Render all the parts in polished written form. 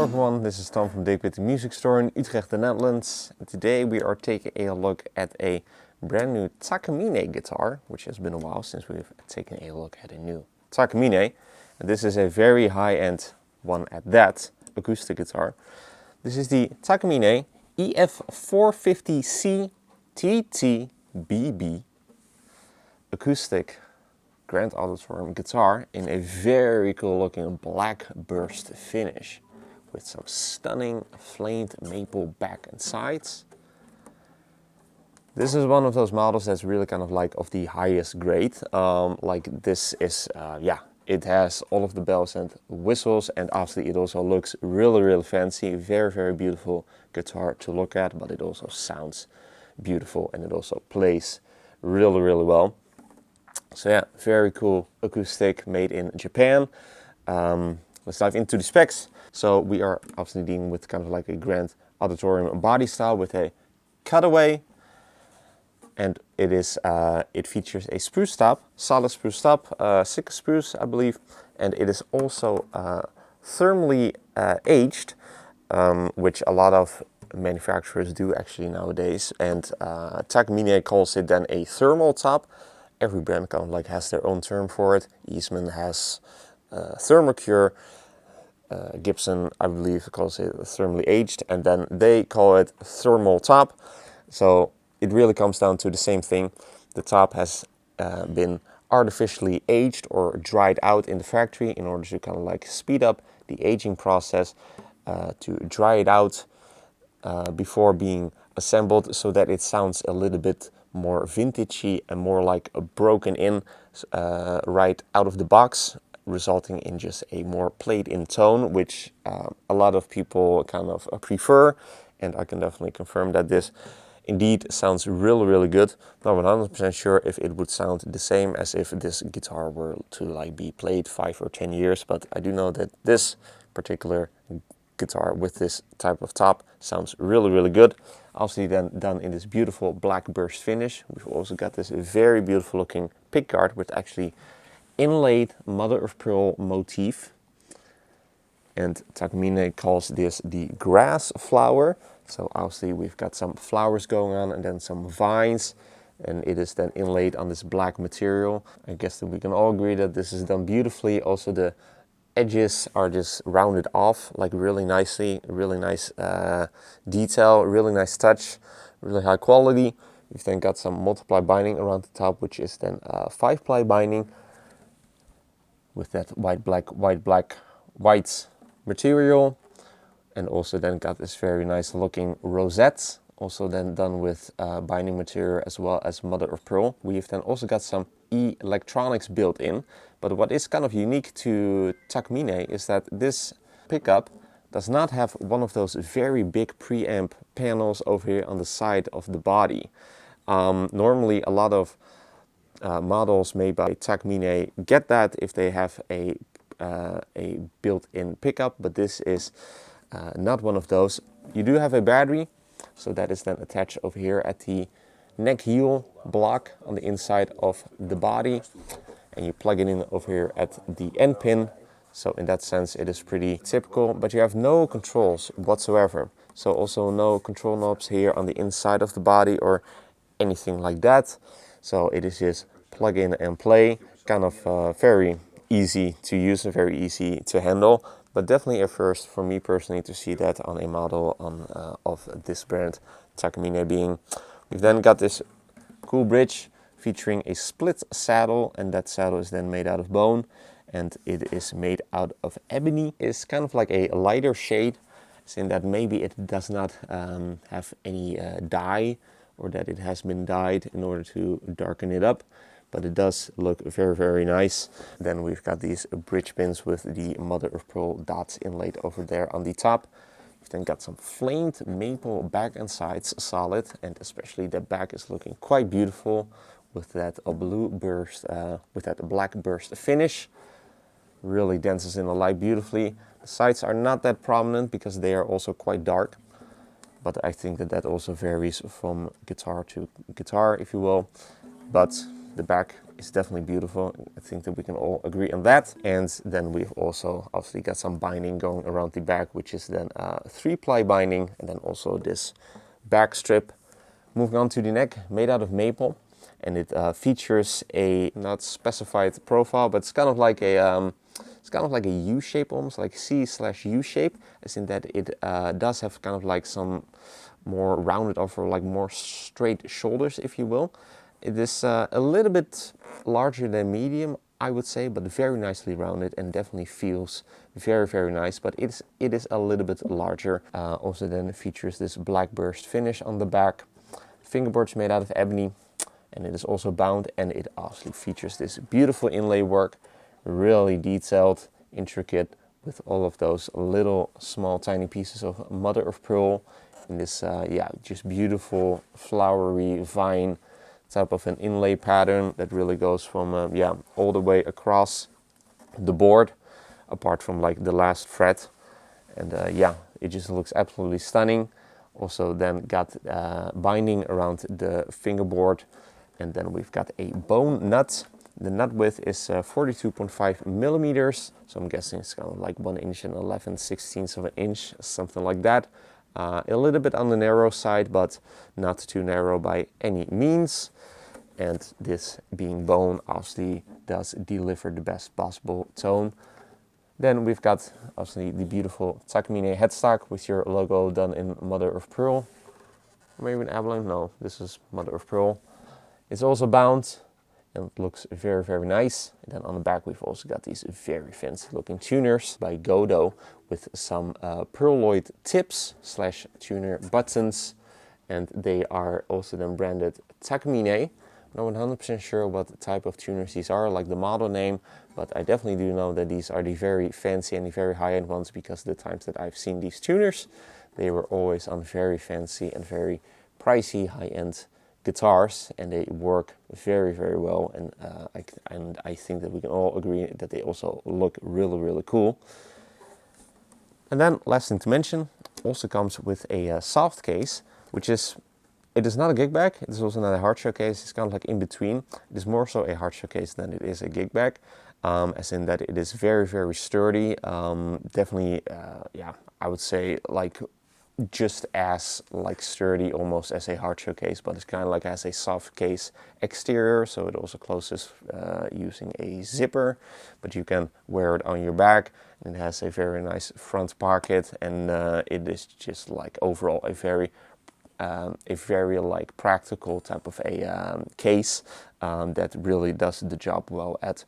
everyone, this is Tom from Dirk Witte Music Store in Utrecht, the Netherlands. And today we are taking a look at a brand new Takamine guitar, which has been a while since we've taken a look at a new Takamine. And this is a very high-end one at that, acoustic guitar. This is the Takamine EF450CTTBB acoustic grand auditorium guitar in a very cool looking black burst finish with some stunning flamed maple back and sides. This is one of those models that's really kind of like of the highest grade. Like this is, it has all of the bells and whistles, and obviously it also looks really fancy. Very beautiful guitar to look at, but it also sounds beautiful and it also plays really well. So yeah, very cool acoustic made in Japan. Let's dive into the specs. So we are obviously dealing with kind of like a grand auditorium body style with a cutaway. And it is it features a spruce top, solid spruce top, 6 spruce I believe. And it is also thermally aged, which a lot of manufacturers do actually nowadays. And Takamine calls it then a thermal top. Every brand kind of like has their own term for it. Eastman has Thermocure. Gibson, I believe, calls it thermally aged, and then they call it thermal top. So it really comes down to the same thing. The top has been artificially aged or dried out in the factory in order to kind of like speed up the aging process, to dry it out before being assembled so that it sounds a little bit more vintagey and more like a broken in right out of the box, resulting in just a more played in tone, which a lot of people kind of prefer, and I can definitely confirm that this indeed sounds really good. Not 100% sure if it would sound the same as if this guitar were to like be played 5 or 10 years, but I do know that this particular guitar with this type of top sounds really good. Obviously then done in this beautiful black burst finish. We've also got this very beautiful looking pickguard with actually inlaid mother of pearl motif. And Takamine calls this the grass flower. So obviously we've got some flowers going on and then some vines, and it is then inlaid on this black material. I guess that we can all agree that this is done beautifully. Also the edges are just rounded off like really nicely, really nice detail, really nice touch, really high quality. We've then got some multiply binding around the top, which is then 5-ply binding with that white material, and also then got this very nice looking rosette, also then done with binding material as well as mother of pearl. We've then also got some electronics built in, but what is kind of unique to Takamine is that this pickup does not have one of those very big preamp panels over here on the side of the body. Normally a lot of models made by Takamine get that if they have a built-in pickup, but this is not one of those. You do have a battery, so that is then attached over here at the neck heel block on the inside of the body, and you plug it in over here at the end pin. So in that sense it is pretty typical, but you have no controls whatsoever. So also no control knobs here on the inside of the body or anything like that. So it is just plug in and play, kind of very easy to use and very easy to handle, but definitely a first for me personally to see that on a model on of this brand, Takamine being. We've then got this cool bridge featuring a split saddle, and that saddle is then made out of bone, and it is made out of ebony. It's kind of like a lighter shade, in that maybe it does not have any dye, or that it has been dyed in order to darken it up, but it does look very nice. Then we've got these bridge pins with the mother of pearl dots inlaid over there on the top. We've then got some flamed maple back and sides, solid, and especially the back is looking quite beautiful with that blue burst, with that black burst finish. Really dances in the light beautifully. The sides are not that prominent because they are also quite dark, but I think that also varies from guitar to guitar, if you will. But the back is definitely beautiful. I think that we can all agree on that. And then we've also obviously got some binding going around the back, which is then 3-ply binding, and then also this back strip. Moving on to the neck, made out of maple, and it features a not specified profile, but it's kind of like a U shape, almost like C/U shape, as in that it does have kind of like some more rounded off, or like more straight shoulders, if you will. It is a little bit larger than medium, I would say, but very nicely rounded and definitely feels very, very nice. But it is a little bit larger. Also then it features this black burst finish on the back. Fingerboard's made out of ebony, and it is also bound, and it obviously features this beautiful inlay work, really detailed, intricate, with all of those little small tiny pieces of mother of pearl in this yeah, just beautiful flowery vine type of an inlay pattern that really goes from yeah, all the way across the board, apart from like the last fret. And yeah, it just looks absolutely stunning. Also then got binding around the fingerboard, and then we've got a bone nut. The nut width is 42.5 millimeters, so I'm guessing it's kind of like 1 inch and 11/16 of an inch, something like that. A little bit on the narrow side, but not too narrow by any means. And this being bone obviously does deliver the best possible tone. Then we've got obviously the beautiful Takamine headstock with your logo done in mother of pearl. Maybe an abalone? No, this is mother of pearl. It's also bound and it looks very, very nice. And then on the back we've also got these very fancy looking tuners by Godo with some pearloid tips / tuner buttons. And they are also then branded Takamine. I'm not 100% sure what type of tuners these are, like the model name, but I definitely do know that these are the very fancy and the very high-end ones, because the times that I've seen these tuners, they were always on very fancy and very pricey high-end guitars, and they work very, very well. And I think that we can all agree that they also look really, really cool. And then last thing to mention, also comes with a soft case, which is, it is not a gig bag, it is also not a hard shell case, it's kind of like in between. It is more so a hard shell case than it is a gig bag, as in that it is very, very sturdy. Definitely, yeah, I would say like just as like sturdy almost as a hard shell case, but it's kind of like has a soft case exterior, so it also closes using a zipper, but you can wear it on your back. And it has a very nice front pocket, and it is just like overall a very like practical type of a case that really does the job well at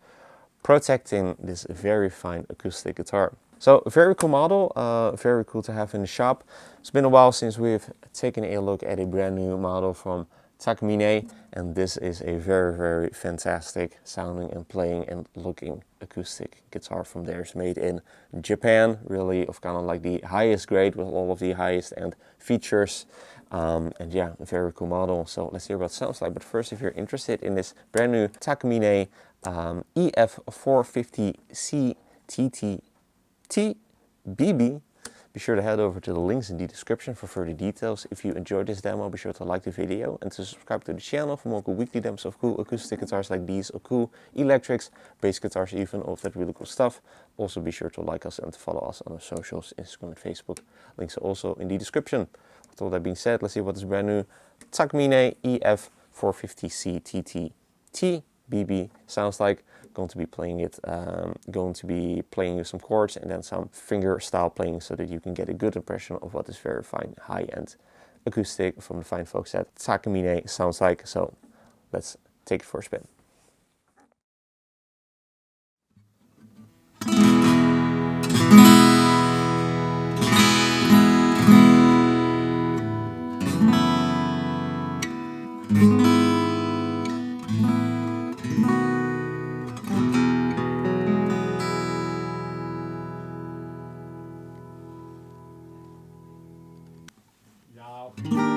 protecting this very fine acoustic guitar. So very cool model, very cool to have in the shop. It's been a while since we've taken a look at a brand new model from Takamine, and this is a very, very fantastic sounding and playing and looking acoustic guitar from theirs, made in Japan, really of kind of like the highest grade with all of the highest end features. And yeah, a very cool model. So let's hear what it sounds like. But first, if you're interested in this brand new Takamine EF450CTTBB, be sure to head over to the links in the description for further details. If you enjoyed this demo, be sure to like the video and to subscribe to the channel for more cool weekly demos of cool acoustic guitars like these, or cool electrics, bass guitars even, all of that really cool stuff. Also be sure to like us and to follow us on our socials, Instagram and Facebook. Links are also in the description. With all that being said, let's see what this brand new Takamine EF450CTTBB sounds like. Going to be playing it, going to be playing you some chords and then some finger style playing, so that you can get a good impression of what this very fine high-end acoustic from the fine folks at Takamine sounds like. So let's take it for a spin. Ja.